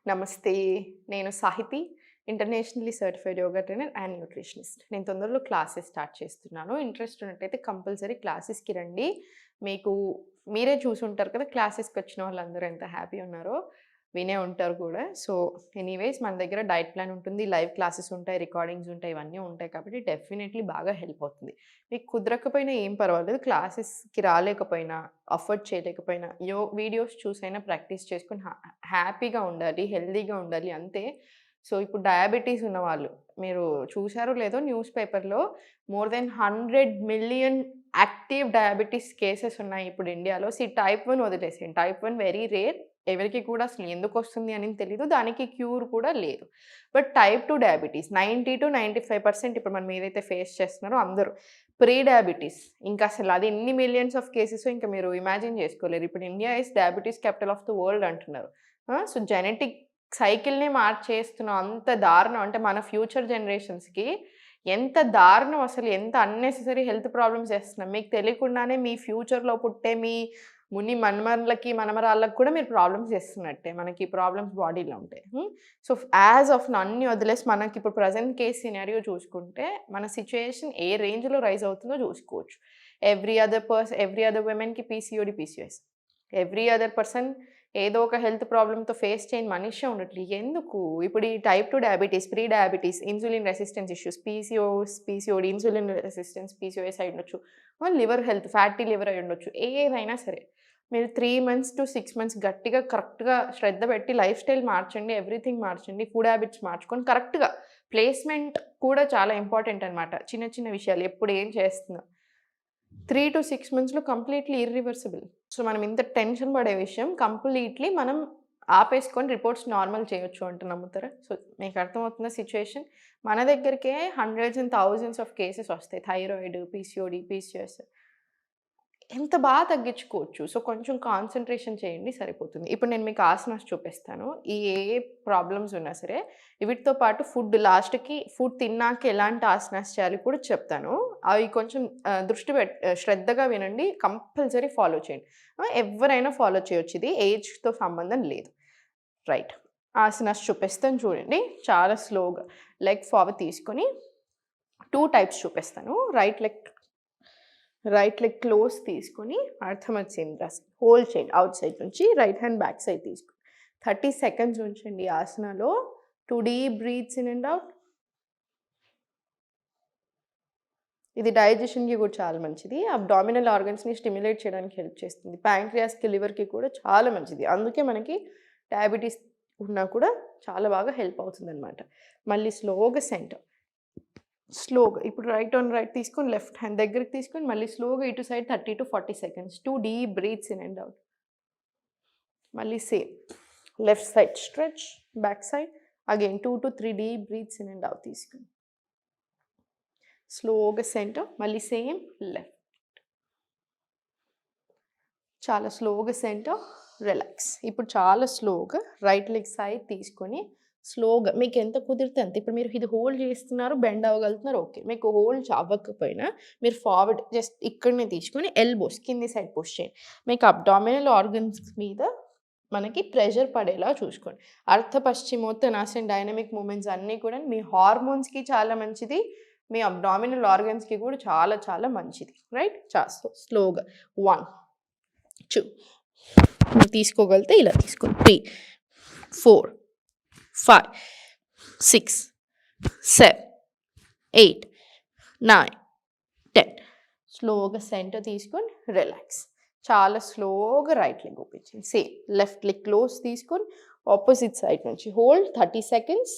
నమస్తే. నేను Sahithi. Internationally certified yoga trainer and nutritionist. నేను తొందరలో క్లాసెస్ స్టార్ట్ చేస్తున్నాను. ఇంట్రెస్ట్ ఉన్నట్టయితే కంపల్సరీ క్లాసెస్‌కి రండి. మీకు మీరే చూసుంటారు కదా! క్లాసెస్‌కొచ్చిన వాళ్ళందరూ ఎంత హ్యాపీ ఉన్నారో. వినే ఉంటారు కూడా. సో, ఎనీవేస్ మన దగ్గర డైట్ ప్లాన్ ఉంటుంది. లైవ్ క్లాసెస్ ఉంటాయి. రికార్డింగ్స్ ఉంటాయి. ఇవన్నీ ఉంటాయి కాబట్టి డెఫినెట్‌లీ బాగా హెల్ప్ అవుతుంది. మీకు కుదరకపోయినా ఏం పర్వాలేదు. క్లాసెస్‌కి రాలేకపోయినా, అఫోర్డ్ చేయలేకపోయినా వీడియోస్ చూసైనా ప్రాక్టీస్ చేసుకొని హ్యాపీగా ఉండాలి. హెల్తీగా ఉండాలి అంతే. సో, ఇప్పుడు డయాబెటీస్ ఉన్నవాళ్ళు మీరు చూసారో లేదో న్యూస్ పేపర్‌లో more than 100,000,000 active diabetes cases ఉన్నాయి ఇప్పుడు ఇండియాలో. టైప్ 1 వదిలేసేయండి. Type 1 very rare. ఎవరికీ కూడా అసలు ఎందుకొస్తుంది అని తెలీదు. దానికి క్యూర్ కూడా లేదు. బట్ టైప్ 2 డయాబెటీస్ 90-95% ఇప్పుడు మనం ఏదైతే ఫేస్ చేస్తున్నారో అందరూ. ప్రీ డయాబెటీస్ ఇంకా అసలు అది ఎన్ని మిలియన్స్ ఆఫ్ కేసెసో ఇంకా మీరు ఇమాజిన్ చేసుకోలేరు. ఇప్పుడు India is diabetes capital of the world అంటున్నారు. సో, జెనెటిక్ సైకిల్‌నే మార్చేస్తున్నాం. అంత దారుణం అంటే మన ఫ్యూచర్ జనరేషన్స్‌కి ఎంత దారుణం అసలు ఎంత అన్నెసెసరీ హెల్త్ ప్రాబ్లమ్స్ చేస్తున్నాం. మీకు తెలియకుండానే మీ ఫ్యూచర్‌లో పుట్టే మీ మనుమరులకి, మనమరాళ్ళకి కూడా మీరు ప్రాబ్లమ్స్ చేస్తున్నట్టే. మనకి ప్రాబ్లమ్స్ బాడీలో ఉంటాయి. సో, యాస్ ఆఫ్ నౌ అన్నీ వదిలేసి మనకిప్పుడు ప్రెజెంట్ కేస్ సినారియో చూసుకుంటే మన సిట్యుయేషన్ ఏ రేంజ్‌లో రైజ్ అవుతుందో చూసుకోవచ్చు. ఎవ్రీ అదర్ విమెన్‌కి PCOD, PCOS. Every other person ఏదో ఒక హెల్త్ ప్రాబ్లమ్‌తో ఫేస్ చేయని మనిషే ఉండట్లే. ఎందుకు? ఇప్పుడు ఈ type 2 diabetes, pre diabetes, insulin resistance issues, PCOD, insulin resistance, PCOS అయ్యుండొచ్చు. లివర్ హెల్త్, ఫ్యాటీ లివర్ అయ్యుండొచ్చు. ఏదైనా సరే. మీరు 3 మంత్స్ టు 6 మంత్స్ గట్టిగా కరెక్ట్‌గా శ్రద్ధ పెట్టి లైఫ్ స్టైల్ మార్చండి. ఎవ్రీథింగ్ మార్చండి. ఫుడ్ హ్యాబిట్స్ మార్చుకొని కరెక్ట్‌గా ప్లేస్‌మెంట్ కూడా చాలా ఇంపార్టెంట్ అనమాట. చిన్న చిన్న విషయాలు ఎప్పుడు ఏం చేస్తున్నాం. 3-6 మంత్స్‌లో కంప్లీట్‌లీ ఇర్రివర్సిబుల్. సో, మనం ఇంత టెన్షన్ పడే విషయం కంప్లీట్‌లీ మనం ఆపేసుకొని రిపోర్ట్స్ నార్మల్ చేయొచ్చు అంటే నమ్ముతారా? సో, మీకు అర్థమవుతుందా సిట్యుయేషన్? మన దగ్గరికే hundreds and thousands of cases వస్తాయి. Thyroid, PCOD, PCOS. ఎంత తగ్గించుకోవచ్చు. సో, కొంచెం కాన్సంట్రేషన్ చేయండి సరిపోతుంది. ఇప్పుడు నేను మీకు ఆసనాస్ చూపిస్తాను. ఏ ప్రాబ్లమ్స్ ఉన్నా సరే, వీటితో పాటు లాస్ట్‌కి ఫుడ్ తిన్నాక ఎలాంటి ఆసనాస్ చేయాలి కూడా చెప్తాను. అవి కొంచెం శ్రద్ధగా వినండి. కంపల్సరీ ఫాలో చేయండి. ఎవ్వరైనా ఫాలో చేయొచ్చు ఇది. ఏజ్‌తో సంబంధం లేదు. రైట్. ఆసనాస్ చూపిస్తాను చూడండి. చాలా స్లోగా లెగ్ ఫార్వర్డ్ తీసుకొని 2 టైప్స్ చూపిస్తాను. రైట్ లెగ్ క్లోజ్ తీసుకొని అర్థమచ్చేంద్రాసన్ హోల్డ్ చేయండి. అవుట్ సైడ్ నుంచి రైట్ హ్యాండ్ బ్యాక్ సైడ్ తీసుకొని 30 సెకండ్స్ ఉంచండి ఆసనాలో. 2 deep breaths in and out. ఇది డైజెషన్‌కి కూడా చాలా మంచిది. అబ్డామినల్ ఆర్గన్స్‌ని స్టిమ్యులేట్ చేయడానికి హెల్ప్ చేస్తుంది. ప్యాంక్రియాస్‌కి, లివర్‌కి కూడా చాలా మంచిది. అందుకే మనకి డయాబెటీస్ ఉన్నా కూడా చాలా బాగా హెల్ప్ అవుతుందనమాట. మళ్ళీ స్లోగా ఇప్పుడు రైట్ తీసుకొని లెఫ్ట్ హ్యాండ్ దగ్గరికి తీసుకొని మళ్ళీ స్లోగా ఇటు side 30-40 seconds. 2 deep breaths in and out. మళ్ళీ same left side stretch, back side again 2-3 deep breaths in and out తీసుకొని స్లోగా సెంటర్ మళ్ళీ సేమ్ లెఫ్ట్. చాలా స్లోగా సెంటర్, రిలాక్స్. ఇప్పుడు చాలా స్లోగా రైట్ లెగ్ సైడ్ తీసుకొని స్లోగా మీకు ఎంత కుదిరితే అంత. ఇప్పుడు మీరు ఇది హోల్డ్ చేస్తున్నారు, బెండ్ అవ్వగలుగుతున్నారు ఓకే. మీకు హోల్డ్ అవ్వకపోయినా మీరు ఫార్వర్డ్ జస్ట్ ఇక్కడనే తీసుకొని ఎల్బోస్ కింది సైడ్ పుష్ చేయండి. మీకు అబ్డామినల్ ఆర్గన్స్ మీద మనకి ప్రెషర్ పడేలా చూసుకోండి. పశ్చిమోత్తనాసన డైనమిక్ మూమెంట్స్ అన్నీ కూడా మీ హార్మోన్స్‌కి చాలా మంచిది. మీ అబ్డామినల్ ఆర్గన్స్‌కి కూడా చాలా చాలా మంచిది. రైట్? స్లోగా 1, 2 మీరు తీసుకోగలిగితే ఇలా తీసుకోండి. 3, 4, 5, 6, 7, 8, 9, 10. స్లోగా సెంటర్ తీసుకొని రిలాక్స్. చాలా స్లోగా రైట్ లెగ్ ఓపెన్ చేయండి. సేమ్ లెఫ్ట్ లెగ్ క్లోజ్ తీసుకొని ఆపోజిట్ సైడ్ నుంచి హోల్డ్ 30 సెకండ్స్.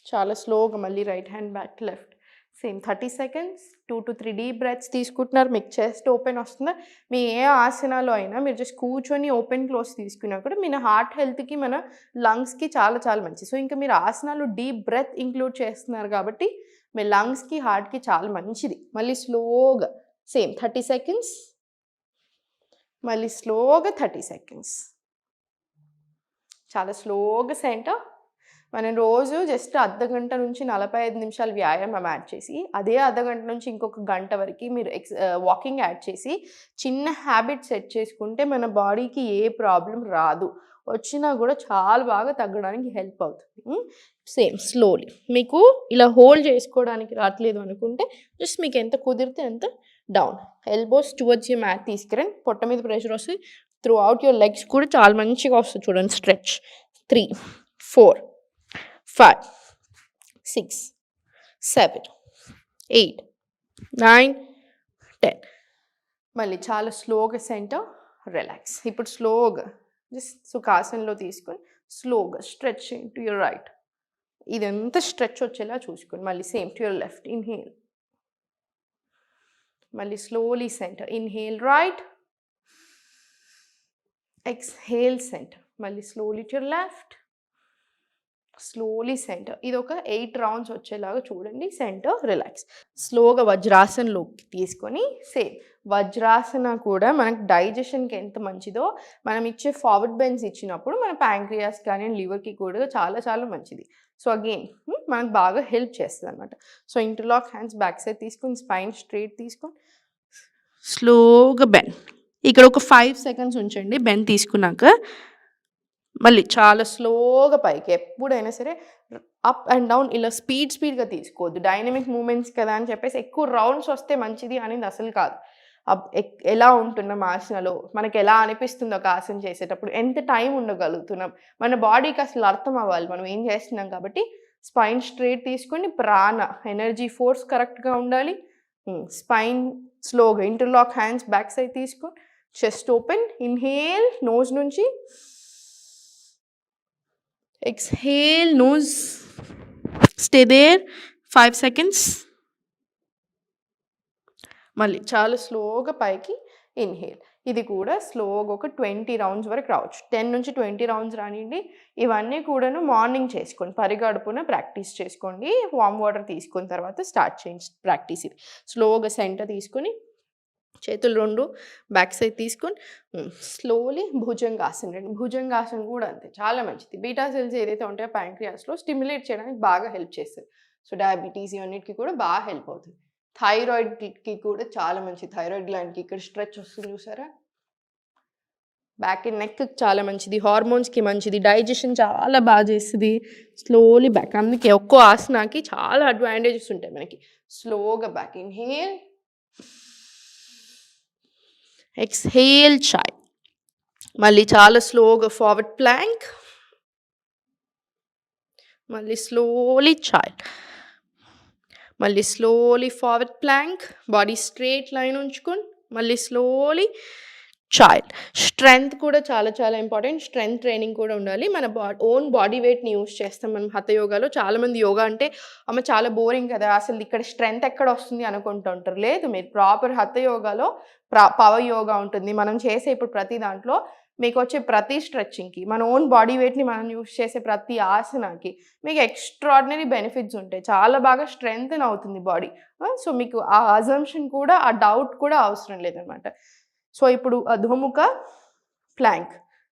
చాలా స్లోగా మళ్ళీ right hand back left. Same 30 seconds. 2-3 deep breaths తీసుకుంటున్నారు. మీకు చెస్ట్ ఓపెన్ వస్తుందా? మీ ఏ ఆసనాలో అయినా మీరు జస్ట్ కూర్చొని ఓపెన్ క్లోజ్ తీసుకున్నా కూడా మన హార్ట్ హెల్త్‌కి, మన లంగ్స్‌కి చాలా చాలా మంచిది. సో, ఇంకా మీరు ఆసనాలు డీప్ బ్రెత్ ఇంక్లూడ్ చేస్తున్నారు కాబట్టి మీ లంగ్స్‌కి, హార్ట్‌కి చాలా మంచిది. మళ్ళీ స్లోగా సేమ్ 30 సెకండ్స్. మళ్ళీ స్లోగా 30 సెకండ్స్. చాలా స్లోగా సెంటర్. మనం రోజు జస్ట్ అర్ధగంట నుంచి 45 నిమిషాలు వ్యాయామం యాడ్ చేసి, అదే అర్ధగంట నుంచి ఇంకొక గంట వరకి మీరు వాకింగ్ యాడ్ చేసి, చిన్న హ్యాబిట్ సెట్ చేసుకుంటే మన బాడీకి ఏ ప్రాబ్లమ్ రాదు. వచ్చినా కూడా చాలా బాగా తగ్గడానికి హెల్ప్ అవుతుంది. సేమ్ స్లోలీ మీకు ఇలా హోల్డ్ చేసుకోవడానికి రావట్లేదు అనుకుంటే జస్ట్ మీకు ఎంత కుదిరితే అంత down, elbows towards you mat తీసుకురండి. పొట్ట మీద ప్రెషర్ వస్తుంది, త్రూ అవుట్ యువర్ లెగ్స్ కూడా చాలా మంచిగా వస్తుంది చూడండి. స్ట్రెచ్ 3, 4, 5, 6, 7, 8, 9, 10. మళ్ళీ చాలా స్లోగా సెంటర్ రిలాక్స్. ఇప్పుడు స్లోగా జస్ట్ సుఖాసనంలో తీసుకొని స్లోగా స్ట్రెచ్ టు యువర్ రైట్. ఇదంతా స్ట్రెచ్ వచ్చేలా చూసుకోండి. మళ్ళీ same to your left. Inhale, మళ్ళీ slowly centre. Inhale right, exhale centre. మళ్ళీ slowly to your left, slowly centre. ఇది ఒక 8 రౌండ్స్ వచ్చేలాగా చూడండి. Centre relax. స్లోగా వజ్రాసనంలోకి తీసుకొని సేమ్ వజ్రాసన కూడా మనకు డైజెషన్కి ఎంత మంచిదో, మనం ఇచ్చే ఫార్వర్డ్ బెండ్స్ ఇచ్చినప్పుడు మన ప్యాంక్రియాస్ కానీ లివర్కి కూడా చాలా చాలా మంచిది. సో అగైన్ మనకు బాగా హెల్ప్ చేస్తుంది అనమాట. So interlock hands back side తీసుకొని స్పైన్ స్ట్రైట్ తీసుకొని స్లోగా బెండ్. ఇక్కడ ఒక 5 సెకండ్స్ ఉంచండి బెండ్ తీసుకున్నాక. మళ్ళీ చాలా స్లోగా పైకి. ఎప్పుడైనా సరే అప్ అండ్ డౌన్ ఇలా స్పీడ్గా తీసుకోవద్దు. డైనమిక్ మూమెంట్స్ కదా అని చెప్పేసి ఎక్కువ రౌండ్స్ వస్తే మంచిది అనేది అసలు కాదు. ఎలా ఉంటున్నాం ఆసనలో, మనకి ఎలా అనిపిస్తుందో ఒక ఆసన చేసేటప్పుడు, ఎంత టైం ఉండగలుగుతున్నాం, మన బాడీకి అసలు అర్థం అవ్వాలి మనం ఏం చేస్తున్నాం. కాబట్టి స్పైన్ స్ట్రైట్ తీసుకొని ప్రాణ ఎనర్జీ ఫోర్స్ కరెక్ట్గా ఉండాలి. స్పైన్ స్లోగా ఇంటర్లాక్ హ్యాండ్స్ బ్యాక్ సైడ్ తీసుకొని చెస్ట్ ఓపెన్. ఇన్హేల్ నోజ్ నుంచి, exhale nose, stay there 5 seconds. మళ్ళీ చాలా స్లోగా పైకి ఇన్హేల్. ఇది కూడా స్లోగా ఒక 20 రౌండ్స్ వరకు రావచ్చు. 10 నుంచి 20 రౌండ్స్ రానివ్వండి. ఇవన్నీ కూడాను మార్నింగ్ చేసుకోండి, పరిగడుపున ప్రాక్టీస్ చేసుకోండి. వామ్ వాటర్ తీసుకున్న తర్వాత స్టార్ట్ చేయండి ప్రాక్టీస్. ఇది స్లోగా సెంటర్ తీసుకొని చేతులు 2 బ్యాక్ సైడ్ తీసుకొని స్లోలీ భుజంగాసనం రండి. భుజంగాసనం కూడా అంతే చాలా మంచిది. బీటా సెల్స్ ఏదైతే ఉంటాయో ప్యాంక్రియాస్లో స్టిమ్యులేట్ చేయడానికి బాగా హెల్ప్ చేస్తుంది. సో డయాబెటీస్ ఇవన్నిటికీ కూడా బాగా హెల్ప్ అవుతుంది. థైరాయిడ్కి కూడా చాలా మంచిది. థైరాయిడ్ గ్లాండ్కి ఇక్కడ స్ట్రెచ్ వస్తుంది చూసారా. బ్యాక్ అండ్ నెక్కి చాలా మంచిది, హార్మోన్స్కి మంచిది, డైజెషన్ చాలా బాగా చేస్తుంది. Slowly back. అందుకే ఒక్కో ఆసనాకి చాలా అడ్వాంటేజెస్ ఉంటాయి మనకి. స్లోగా బ్యాక్. ఇన్హేల్, ఎక్స్హేల్ చాయ్. మళ్ళీ చాలా స్లోగా ఫార్వర్డ్ ప్లాంక్. మళ్ళీ స్లోలీ చాయ్. మళ్ళీ slowly forward plank. Body straight line ఉంచుకొని మళ్ళీ స్లోలీ చైల్డ్. స్ట్రెంగ్త్ కూడా చాలా చాలా ఇంపార్టెంట్. స్ట్రెంగ్త్ ట్రైనింగ్ కూడా ఉండాలి. మన ఓన్ బాడీ వెయిట్ని యూస్ చేస్తాం మనం హఠ యోగాలో. చాలామంది యోగా అంటే అమ్మ చాలా బోరింగ్ కదా, అసలు ఇక్కడ స్ట్రెంగ్త్ ఎక్కడ వస్తుంది అనుకుంటూ ఉంటారు. లేదు, మీరు ప్రాపర్ హఠ యోగాలో పవర్ యోగా ఉంటుంది. మనం చేసే ఇప్పుడు ప్రతి దాంట్లో మీకు వచ్చే ప్రతి స్ట్రెచ్చింగ్కి, మన ఓన్ బాడీ వెయిట్ని మనం యూస్ చేసే ప్రతి ఆసనాకి మీకు ఎక్స్ట్రాడినరీ బెనిఫిట్స్ ఉంటాయి. చాలా బాగా స్ట్రెంగ్తన్ అవుతుంది బాడీ. సో మీకు ఆ అజంప్షన్ కూడా, ఆ డౌట్ కూడా అవసరం లేదనమాట. సో ఇప్పుడు అధోముఖ ప్లాంక్,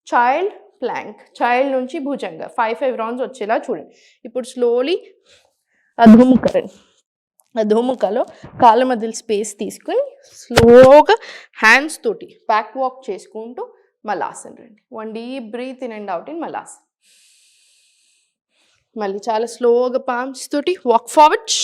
చైల్డ్ ప్లాంక్, చైల్డ్ నుంచి భుజంగా 5 రౌండ్స్ వచ్చేలా చూడండి. ఇప్పుడు స్లోలీ అధోముఖ రండి. అధోముఖలో కాళ్ళ మధ్యలో స్పేస్ తీసుకుని స్లోగా హ్యాండ్స్ తోటి బ్యాక్ వాక్ చేసుకుంటూ మలాసన్ రండి. 1 deep breath in and out in malasan. మళ్ళీ చాలా స్లోగా పామ్స్ తోటి వాక్ ఫార్వర్డ్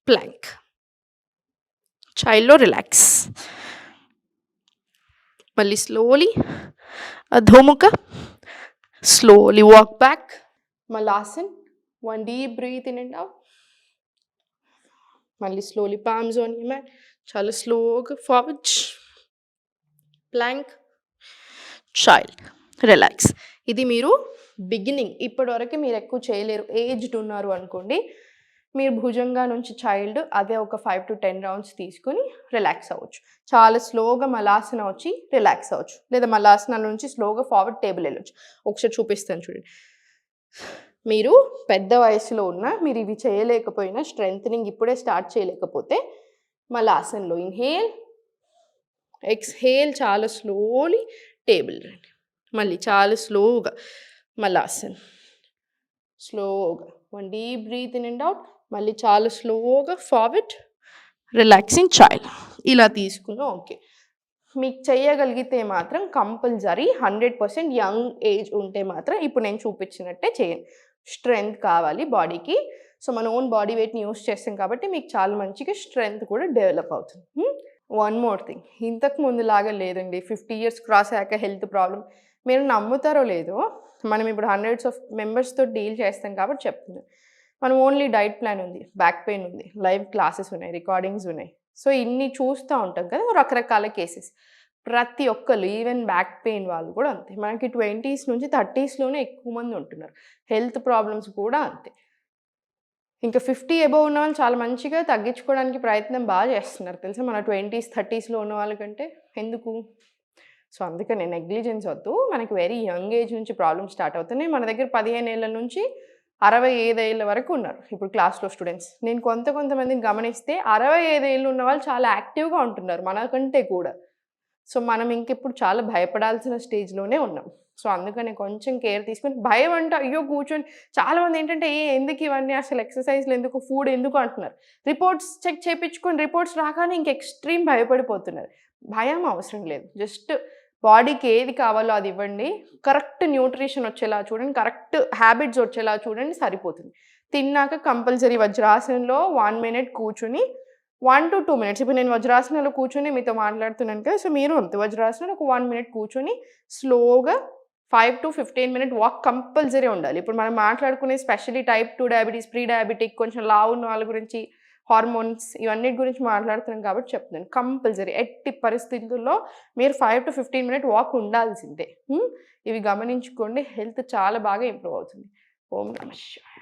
ప్లాంక్. చైల్డ్లో రిలాక్స్. మళ్ళీ స్లోలీ అధోముఖ, slowly walk back malasan. 1 deep breath in and out. మళ్ళీ slowly palms on your mat. చాలా స్లోగా ఫార్వర్డ్ ప్లాంక్, చైల్డ్, రిలాక్స్. ఇది మీరు బిగినింగ్, ఇప్పటివరకు మీరు ఎక్కువ చేయలేరు, ఏజ్డ్ ఉన్నారు అనుకోండి, మీరు భుజంగా నుంచి చైల్డ్ అదే ఒక 5 to 10 రౌండ్స్ తీసుకుని రిలాక్స్ అవ్వచ్చు. చాలా స్లోగా మలాసన వచ్చి రిలాక్స్ అవ్వచ్చు, లేదా మలాసనాల నుంచి స్లోగా ఫార్వర్డ్ టేబుల్ వెళ్ళొచ్చు. ఒకసారి చూపిస్తాను చూడండి. మీరు పెద్ద వయసులో ఉన్న, మీరు ఇవి చేయలేకపోయినా, స్ట్రెంగ్త్నింగ్ ఇప్పుడే స్టార్ట్ చేయలేకపోతే మలాసన్లో ఇన్హేల్, ఎక్స్హేల్, చాలా స్లోలీ టేబుల్ రండి. మళ్ళీ చాలా స్లోగా మలాసన్, స్లోగా 1 deep breath in and out, మళ్ళీ చాలా స్లోగా ఫార్వర్డ్, రిలాక్సింగ్ చైల్డ్. ఇలా తీసుకున్నా ఓకే. మీకు చేయగలిగితే మాత్రం కంపల్సరీ 100% యంగ్ ఏజ్ ఉంటే మాత్రం ఇప్పుడు నేను చూపించినట్టే చేయండి. స్ట్రెంగ్త్ కావాలి బాడీకి. సో మన ఓన్ బాడీ వెయిట్ని యూస్ చేస్తాం కాబట్టి మీకు చాలా మంచిగా స్ట్రెంగ్త్ కూడా డెవలప్ అవుతుంది. వన్ మోర్ థింగ్, ఇంతకు ముందులాగా లేదండి. 50 ఇయర్స్ క్రాస్ అయ్యాక హెల్త్ ప్రాబ్లం. మీరు నమ్ముతారో లేదో, మనం ఇప్పుడు హండ్రెడ్స్ ఆఫ్ మెంబర్స్తో డీల్ చేస్తాం కాబట్టి చెప్తున్నాను. మనం ఓన్లీ డైట్ ప్లాన్ ఉంది, బ్యాక్ పెయిన్ ఉంది, లైవ్ క్లాసెస్ ఉన్నాయి, రికార్డింగ్స్ ఉన్నాయి. సో ఇన్ని చూస్తూ ఉంటాం కదా రకరకాల కేసెస్. ప్రతి ఒక్కరు ఈవెన్ బ్యాక్ పెయిన్ వాళ్ళు కూడా అంతే. మనకి 20s నుంచి 30sలోనే ఎక్కువ మంది ఉంటున్నారు. హెల్త్ ప్రాబ్లమ్స్ కూడా అంతే. ఇంకా 50 అబోవ్ ఉన్న వాళ్ళు చాలా మంచిగా తగ్గించుకోవడానికి ప్రయత్నం బాగా చేస్తున్నారు తెలుసా, మన 20s 30sలో ఉన్న వాళ్ళకంటే. ఎందుకు? సో అందుకనే నెగ్లిజెన్స్ వద్దు. మనకి వెరీ యంగ్ ఏజ్ నుంచి ప్రాబ్లమ్స్ స్టార్ట్ అవుతున్నాయి. మన దగ్గర 15 ఏళ్ళ నుంచి 65 ఏళ్ళ వరకు ఉన్నారు ఇప్పుడు క్లాస్లో స్టూడెంట్స్. నేను కొంతమందిని గమనిస్తే 65 ఏళ్ళు ఉన్న వాళ్ళు చాలా యాక్టివ్గా ఉంటున్నారు మనకంటే కూడా. సో మనం ఇంకెప్పుడు చాలా భయపడాల్సిన స్టేజ్లోనే ఉన్నాం. సో అందుకని కొంచెం కేర్ తీసుకొని, భయం అంటే అయ్యో కూర్చొని, చాలామంది ఏంటంటే ఎందుకు ఇవన్నీ, అసలు ఎక్సర్సైజ్లు ఎందుకు, ఫుడ్ ఎందుకు అంటున్నారు. రిపోర్ట్స్ చెక్ చేయించుకొని రిపోర్ట్స్ రాగానే ఇంక ఎక్స్ట్రీమ్ భయపడిపోతున్నారు. భయం అవసరం లేదు. జస్ట్ బాడీకి ఏది కావాలో అది ఇవ్వండి. కరెక్ట్ న్యూట్రిషన్ వచ్చేలా చూడండి, కరెక్ట్ హ్యాబిట్స్ వచ్చేలా చూడండి, సరిపోతుంది. తిన్నాక కంపల్సరీ వజ్రాసనంలో 1 మినిట్ కూర్చుని 1 to 2 మినిట్స్. ఇప్పుడు నేను వజ్రాసనంలో కూర్చొని మీతో మాట్లాడుతున్నాను కదా, సో మీరు అంతే వజ్రాసనంలో ఒక 1 మినిట్ కూర్చొని స్లోగా 5 to 15 మినిట్ వాక్ కంపల్సరీ ఉండాలి. ఇప్పుడు మనం మాట్లాడుకునే specially type 2 diabetes, pre diabetic, కొంచెం లావు ఉన్న వాళ్ళ గురించి, హార్మోన్స్ ఇవన్నిటి గురించి మాట్లాడుతున్నాం కాబట్టి చెప్తున్నాను. కంపల్సరీ ఎట్టి పరిస్థితుల్లో మీరు 5 to 15 మినిట్ వాక్ ఉండాల్సిందే. ఇవి గమనించుకోండి, హెల్త్ చాలా బాగా ఇంప్రూవ్ అవుతుంది. ఓం నమః శివాయ.